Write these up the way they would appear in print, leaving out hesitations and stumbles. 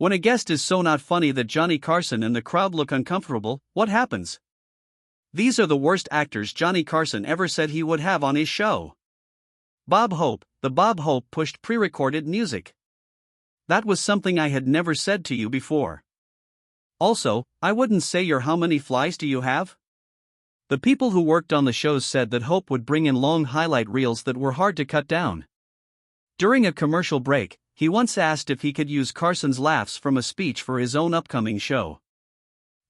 When a guest is so not funny that Johnny Carson and the crowd look uncomfortable, what happens? These are the worst actors Johnny Carson ever said he would have on his show. Bob Hope, the Bob Hope pushed pre-recorded music. That was something I had never said to you before. Also, I wouldn't say your how many flies do you have? The people who worked on the shows said that Hope would bring in long highlight reels that were hard to cut down. During a commercial break, he once asked if he could use Carson's laughs from a speech for his own upcoming show.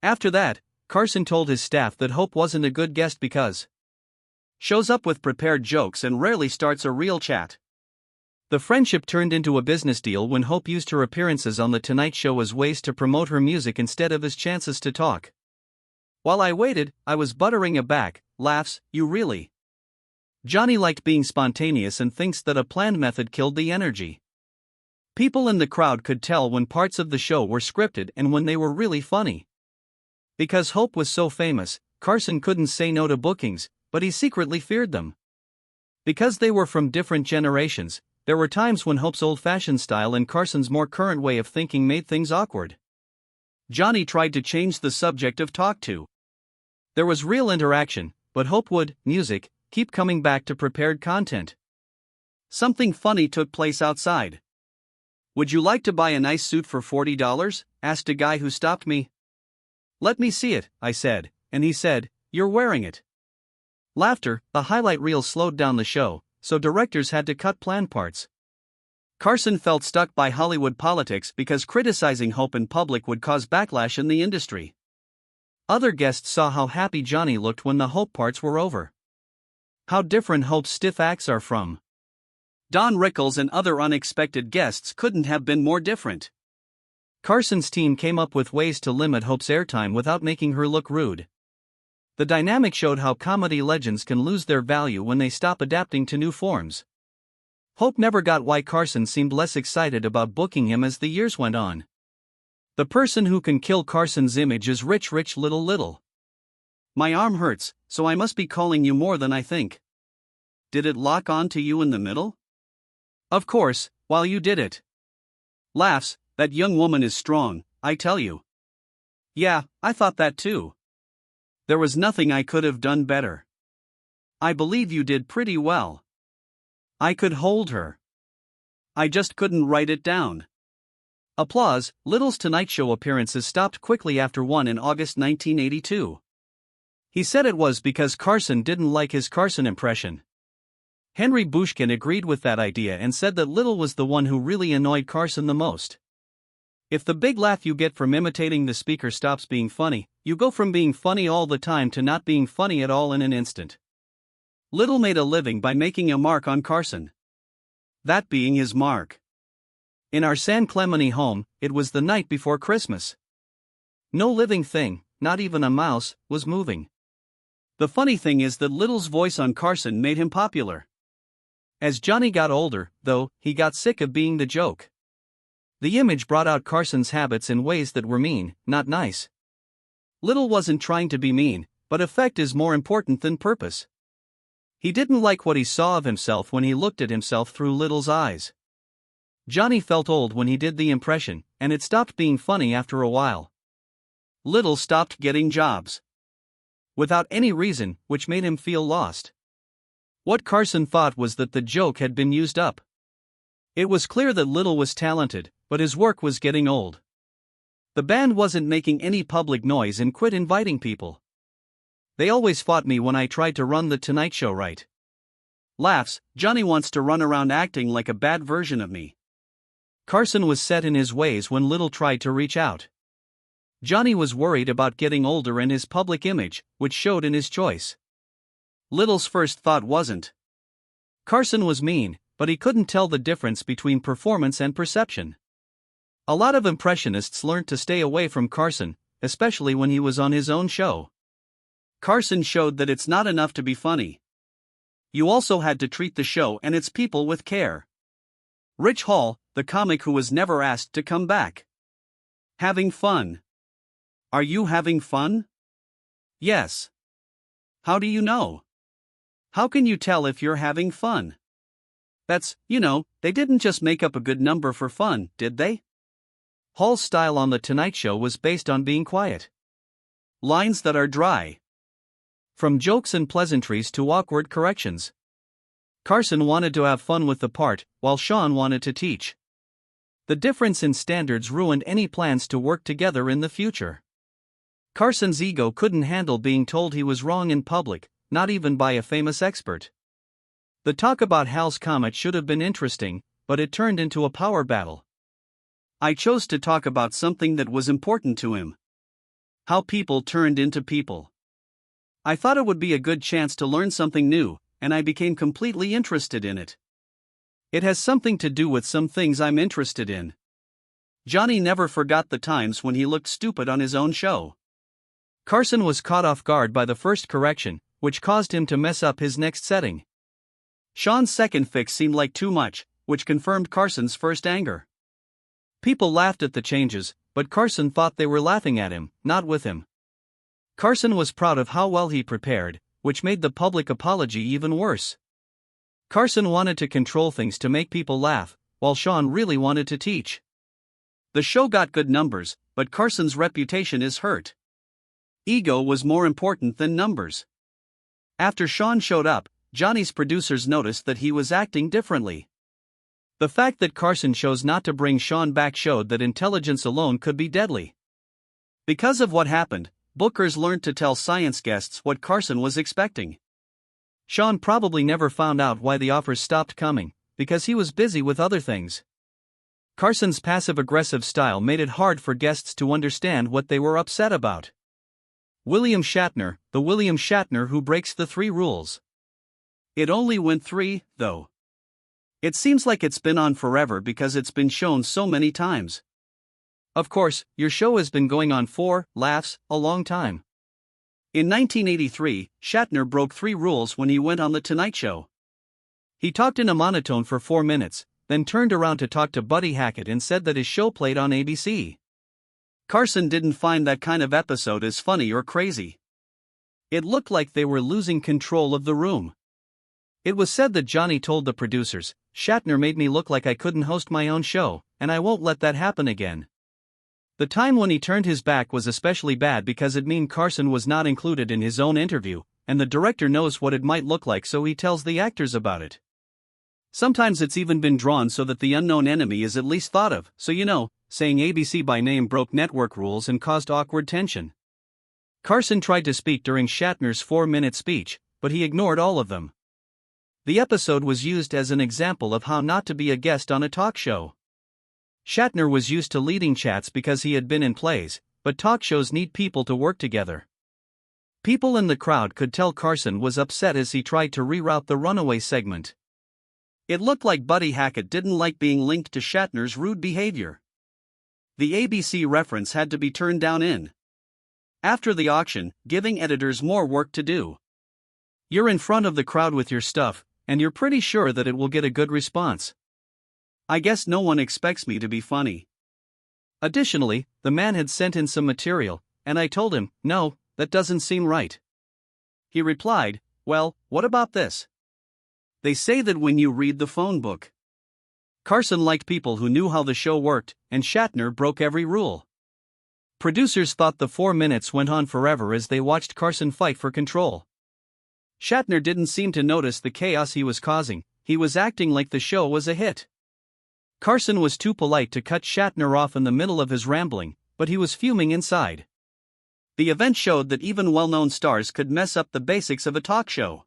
After that, Carson told his staff that Hope wasn't a good guest because shows up with prepared jokes and rarely starts a real chat. The friendship turned into a business deal when Hope used her appearances on The Tonight Show as ways to promote her music instead of as chances to talk. While I waited, I was buttering a back, laughs, you really. Johnny liked being spontaneous and thinks that a planned method killed the energy. People in the crowd could tell when parts of the show were scripted and when they were really funny. Because Hope was so famous, Carson couldn't say no to bookings, but he secretly feared them. Because they were from different generations, there were times when Hope's old-fashioned style and Carson's more current way of thinking made things awkward. Johnny tried to change the subject of talk to. There was real interaction, but Hope would, music, keep coming back to prepared content. Something funny took place outside. Would you like to buy a nice suit for $40? Asked a guy who stopped me. Let me see it, I said, and he said, you're wearing it. Laughter, the highlight reel slowed down the show, so directors had to cut planned parts. Carson felt stuck by Hollywood politics because criticizing Hope in public would cause backlash in the industry. Other guests saw how happy Johnny looked when the Hope parts were over. How different Hope's stiff acts are from Don Rickles and other unexpected guests couldn't have been more different. Carson's team came up with ways to limit Hope's airtime without making her look rude. The dynamic showed how comedy legends can lose their value when they stop adapting to new forms. Hope never got why Carson seemed less excited about booking him as the years went on. The person who can kill Carson's image is Rich Little. My arm hurts, so I must be calling you more than I think. Did it lock on to you in the middle? Of course, while you did it. Laughs, that young woman is strong, I tell you. Yeah, I thought that too. There was nothing I could have done better. I believe you did pretty well. I could hold her. I just couldn't write it down. Applause. Little's Tonight Show appearances stopped quickly after one in August 1982. He said it was because Carson didn't like his Carson impression. Henry Bushkin agreed with that idea and said that Little was the one who really annoyed Carson the most. If the big laugh you get from imitating the speaker stops being funny, you go from being funny all the time to not being funny at all in an instant. Little made a living by making a mark on Carson. That being his mark. In our San Clemente home, it was the night before Christmas. No living thing, not even a mouse, was moving. The funny thing is that Little's voice on Carson made him popular. As Johnny got older, though, he got sick of being the joke. The image brought out Carson's habits in ways that were mean, not nice. Little wasn't trying to be mean, but effect is more important than purpose. He didn't like what he saw of himself when he looked at himself through Little's eyes. Johnny felt old when he did the impression, and it stopped being funny after a while. Little stopped getting jobs. Without any reason, which made him feel lost. What Carson thought was that the joke had been used up. It was clear that Little was talented, but his work was getting old. The band wasn't making any public noise and quit inviting people. They always fought me when I tried to run the Tonight Show right. Laughs. Johnny wants to run around acting like a bad version of me. Carson was set in his ways when Little tried to reach out. Johnny was worried about getting older and his public image, which showed in his choice. Little's first thought wasn't Carson was mean, but he couldn't tell the difference between performance and perception. A lot of impressionists learned to stay away from Carson, especially when he was on his own show. Carson showed that it's not enough to be funny. You also had to treat the show and its people with care. Rich Hall, the comic who was never asked to come back. Having fun. Are you having fun? Yes. How do you know? How can you tell if you're having fun? That's, they didn't just make up a good number for fun, did they? Hall's style on The Tonight Show was based on being quiet. Lines that are dry. From jokes and pleasantries to awkward corrections. Carson wanted to have fun with the part, while Sean wanted to teach. The difference in standards ruined any plans to work together in the future. Carson's ego couldn't handle being told he was wrong in public, not even by a famous expert. The talk about Hal's comet should have been interesting, but it turned into a power battle. I chose to talk about something that was important to him. How people turned into people. I thought it would be a good chance to learn something new, and I became completely interested in it. It has something to do with some things I'm interested in. Johnny never forgot the times when he looked stupid on his own show. Carson was caught off guard by the first correction, which caused him to mess up his next setting. Sean's second fix seemed like too much, which confirmed Carson's first anger. People laughed at the changes, but Carson thought they were laughing at him, not with him. Carson was proud of how well he prepared, which made the public apology even worse. Carson wanted to control things to make people laugh, while Sean really wanted to teach. The show got good numbers, but Carson's reputation is hurt. Ego was more important than numbers. After Sean showed up, Johnny's producers noticed that he was acting differently. The fact that Carson chose not to bring Sean back showed that intelligence alone could be deadly. Because of what happened, bookers learned to tell science guests what Carson was expecting. Sean probably never found out why the offers stopped coming, because he was busy with other things. Carson's passive-aggressive style made it hard for guests to understand what they were upset about. William Shatner, the William Shatner who breaks the 3 rules. It only went 3, though. It seems like it's been on forever because it's been shown so many times. Of course, your show has been going on for laughs a long time. In 1983, Shatner broke 3 rules when he went on The Tonight Show. He talked in a monotone for 4 minutes, then turned around to talk to Buddy Hackett and said that his show played on ABC. Carson didn't find that kind of episode as funny or crazy. It looked like they were losing control of the room. It was said that Johnny told the producers, "Shatner made me look like I couldn't host my own show, and I won't let that happen again." The time when he turned his back was especially bad because it meant Carson was not included in his own interview, and the director knows what it might look like, so he tells the actors about it. Sometimes it's even been drawn so that the unknown enemy is at least thought of, so saying ABC by name broke network rules and caused awkward tension. Carson tried to speak during Shatner's 4-minute speech, but he ignored all of them. The episode was used as an example of how not to be a guest on a talk show. Shatner was used to leading chats because he had been in plays, but talk shows need people to work together. People in the crowd could tell Carson was upset as he tried to reroute the runaway segment. It looked like Buddy Hackett didn't like being linked to Shatner's rude behavior. The ABC reference had to be turned down after the auction, giving editors more work to do. You're in front of the crowd with your stuff, and you're pretty sure that it will get a good response. I guess no one expects me to be funny. Additionally, the man had sent in some material, and I told him, "No, that doesn't seem right." He replied, "Well, what about this? They say that when you read the phone book." Carson liked people who knew how the show worked, and Shatner broke every rule. Producers thought the 4 minutes went on forever as they watched Carson fight for control. Shatner didn't seem to notice the chaos he was causing, he was acting like the show was a hit. Carson was too polite to cut Shatner off in the middle of his rambling, but he was fuming inside. The event showed that even well-known stars could mess up the basics of a talk show.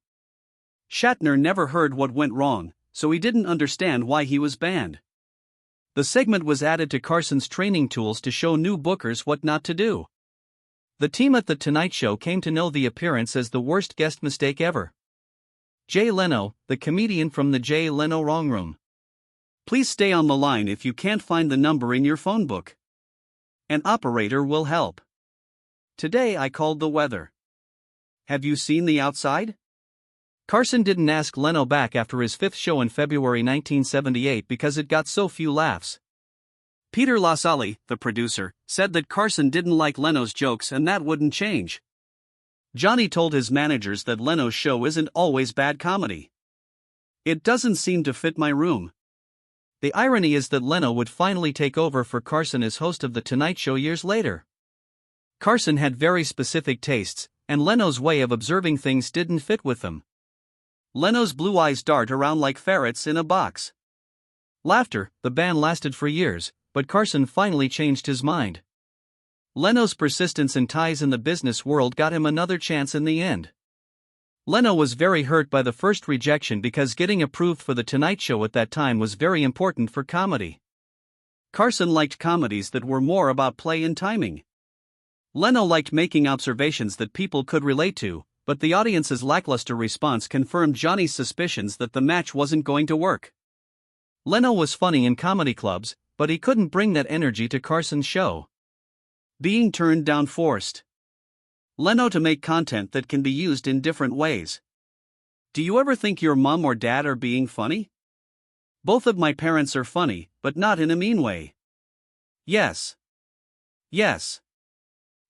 Shatner never heard what went wrong, so he didn't understand why he was banned. The segment was added to Carson's training tools to show new bookers what not to do. The team at The Tonight Show came to know the appearance as the worst guest mistake ever. Jay Leno, the comedian from the Jay Leno Wrong Room. Please stay on the line if you can't find the number in your phone book. An operator will help. Today I called the weather. Have you seen the outside? Carson didn't ask Leno back after his 5th show in February 1978 because it got so few laughs. Peter Lasalle, the producer, said that Carson didn't like Leno's jokes and that wouldn't change. Johnny told his managers that Leno's show isn't always bad comedy. It doesn't seem to fit my room. The irony is that Leno would finally take over for Carson as host of The Tonight Show years later. Carson had very specific tastes, and Leno's way of observing things didn't fit with them. Leno's blue eyes dart around like ferrets in a box. Laughter, the ban lasted for years, but Carson finally changed his mind. Leno's persistence and ties in the business world got him another chance in the end. Leno was very hurt by the first rejection because getting approved for The Tonight Show at that time was very important for comedy. Carson liked comedies that were more about play and timing. Leno liked making observations that people could relate to, but the audience's lackluster response confirmed Johnny's suspicions that the match wasn't going to work. Leno was funny in comedy clubs, but he couldn't bring that energy to Carson's show. Being turned down forced Leno to make content that can be used in different ways. Do you ever think your mom or dad are being funny? Both of my parents are funny, but not in a mean way. Yes. Yes.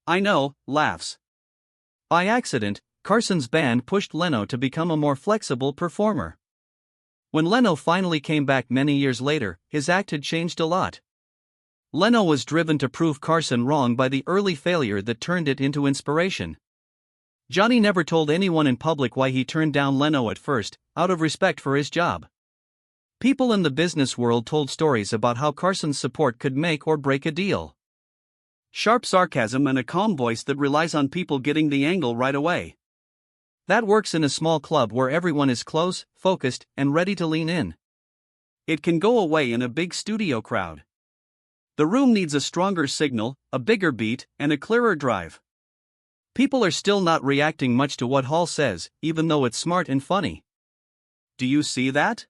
I know, laughs. By accident, Carson's band pushed Leno to become a more flexible performer. When Leno finally came back many years later, his act had changed a lot. Leno was driven to prove Carson wrong by the early failure that turned it into inspiration. Johnny never told anyone in public why he turned down Leno at first, out of respect for his job. People in the business world told stories about how Carson's support could make or break a deal. Sharp sarcasm and a calm voice that relies on people getting the angle right away. That works in a small club where everyone is close, focused, and ready to lean in. It can go away in a big studio crowd. The room needs a stronger signal, a bigger beat, and a clearer drive. People are still not reacting much to what Hall says, even though it's smart and funny. Do you see that?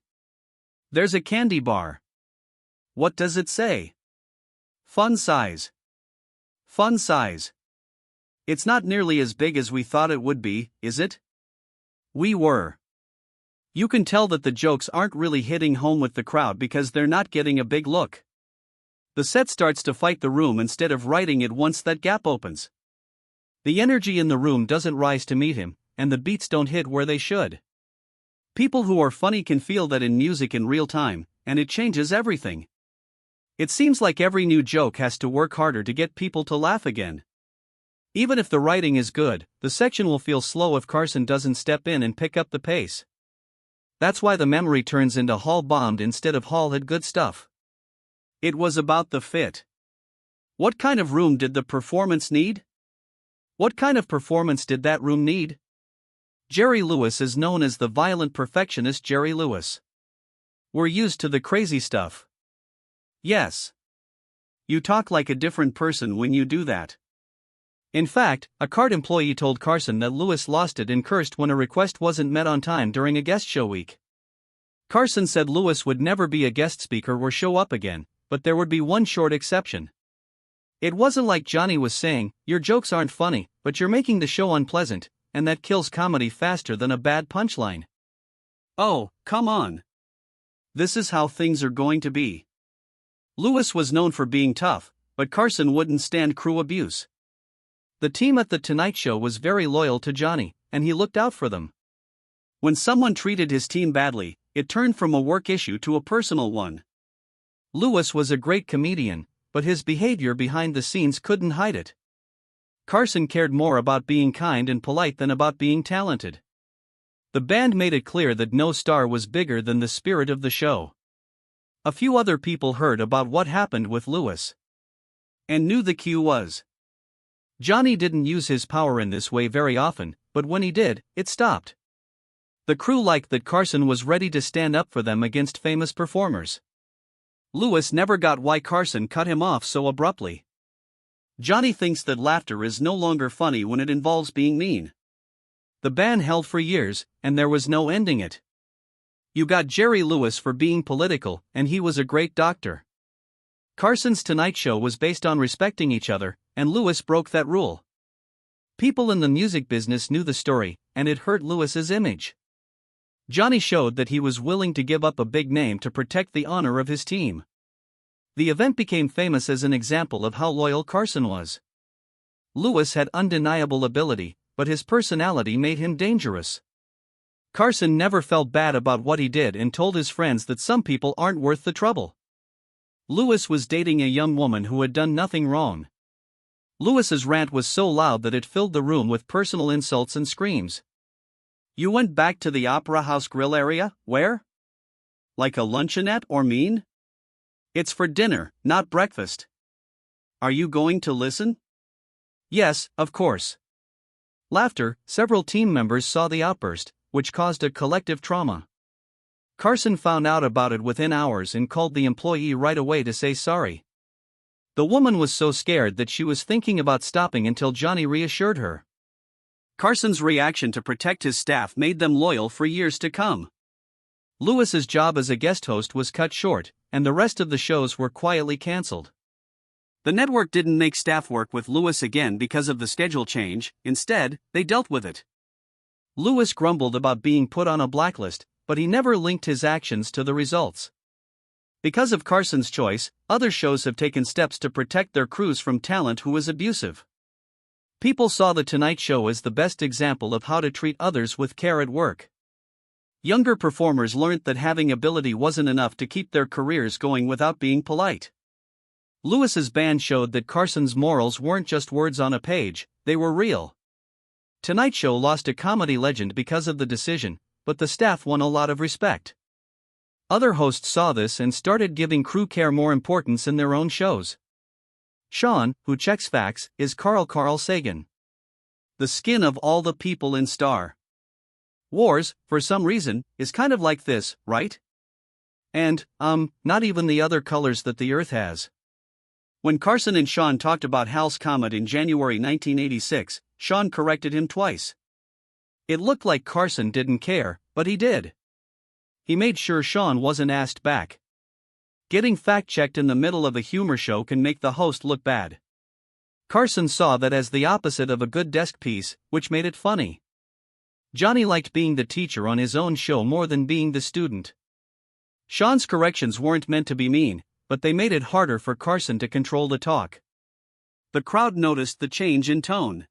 There's a candy bar. What does it say? Fun size. Fun size. It's not nearly as big as we thought it would be, is it? We were. You can tell that the jokes aren't really hitting home with the crowd because they're not getting a big look. The set starts to fight the room instead of writing it once that gap opens. The energy in the room doesn't rise to meet him, and the beats don't hit where they should. People who are funny can feel that in music in real time, and it changes everything. It seems like every new joke has to work harder to get people to laugh again. Even if the writing is good, the section will feel slow if Carson doesn't step in and pick up the pace. That's why the memory turns into Hall bombed instead of Hall had good stuff. It was about the fit. What kind of room did the performance need? What kind of performance did that room need? Jerry Lewis is known as the violent perfectionist Jerry Lewis. We're used to the crazy stuff. Yes. You talk like a different person when you do that. In fact, a card employee told Carson that Lewis lost it and cursed when a request wasn't met on time during a guest show week. Carson said Lewis would never be a guest speaker or show up again, but there would be one short exception. It wasn't like Johnny was saying, "Your jokes aren't funny, but you're making the show unpleasant," and that kills comedy faster than a bad punchline. Oh, come on. This is how things are going to be. Lewis was known for being tough, but Carson wouldn't stand crew abuse. The team at The Tonight Show was very loyal to Johnny, and he looked out for them. When someone treated his team badly, it turned from a work issue to a personal one. Lewis was a great comedian, but his behavior behind the scenes couldn't hide it. Carson cared more about being kind and polite than about being talented. The band made it clear that no star was bigger than the spirit of the show. A few other people heard about what happened with Lewis and knew the cue was. Johnny didn't use his power in this way very often, but when he did, it stopped. The crew liked that Carson was ready to stand up for them against famous performers. Lewis never got why Carson cut him off so abruptly. Johnny thinks that laughter is no longer funny when it involves being mean. The ban held for years, and there was no ending it. You got Jerry Lewis for being political, and he was a great doctor. Carson's Tonight Show was based on respecting each other, and Lewis broke that rule. People in the music business knew the story, and it hurt Lewis's image. Johnny showed that he was willing to give up a big name to protect the honor of his team. The event became famous as an example of how loyal Carson was. Lewis had undeniable ability, but his personality made him dangerous. Carson never felt bad about what he did and told his friends that some people aren't worth the trouble. Lewis was dating a young woman who had done nothing wrong. Lewis's rant was so loud that it filled the room with personal insults and screams. You went back to the Opera House Grill area, where? Like a luncheonette or mean? It's for dinner, not breakfast. Are you going to listen? Yes, of course. Laughter. Several team members saw the outburst, which caused a collective trauma. Carson found out about it within hours and called the employee right away to say sorry. The woman was so scared that she was thinking about stopping until Johnny reassured her. Carson's reaction to protect his staff made them loyal for years to come. Lewis's job as a guest host was cut short, and the rest of the shows were quietly cancelled. The network didn't make staff work with Lewis again because of the schedule change. Instead, they dealt with it. Lewis grumbled about being put on a blacklist, but he never linked his actions to the results. Because of Carson's choice, other shows have taken steps to protect their crews from talent who is abusive. People saw The Tonight Show as the best example of how to treat others with care at work. Younger performers learned that having ability wasn't enough to keep their careers going without being polite. Lewis's band showed that Carson's morals weren't just words on a page, they were real. Tonight Show lost a comedy legend because of the decision, but the staff won a lot of respect. Other hosts saw this and started giving crew care more importance in their own shows. Sean, who checks facts, is Carl Sagan. The skin of all the people in Star Wars, for some reason, is kind of like this, right? And, not even the other colors that the Earth has. When Carson and Sean talked about Hal's comet in January 1986, Sean corrected him twice. It looked like Carson didn't care, but he did. He made sure Sean wasn't asked back. Getting fact-checked in the middle of a humor show can make the host look bad. Carson saw that as the opposite of a good desk piece, which made it funny. Johnny liked being the teacher on his own show more than being the student. Sean's corrections weren't meant to be mean, but they made it harder for Carson to control the talk. The crowd noticed the change in tone.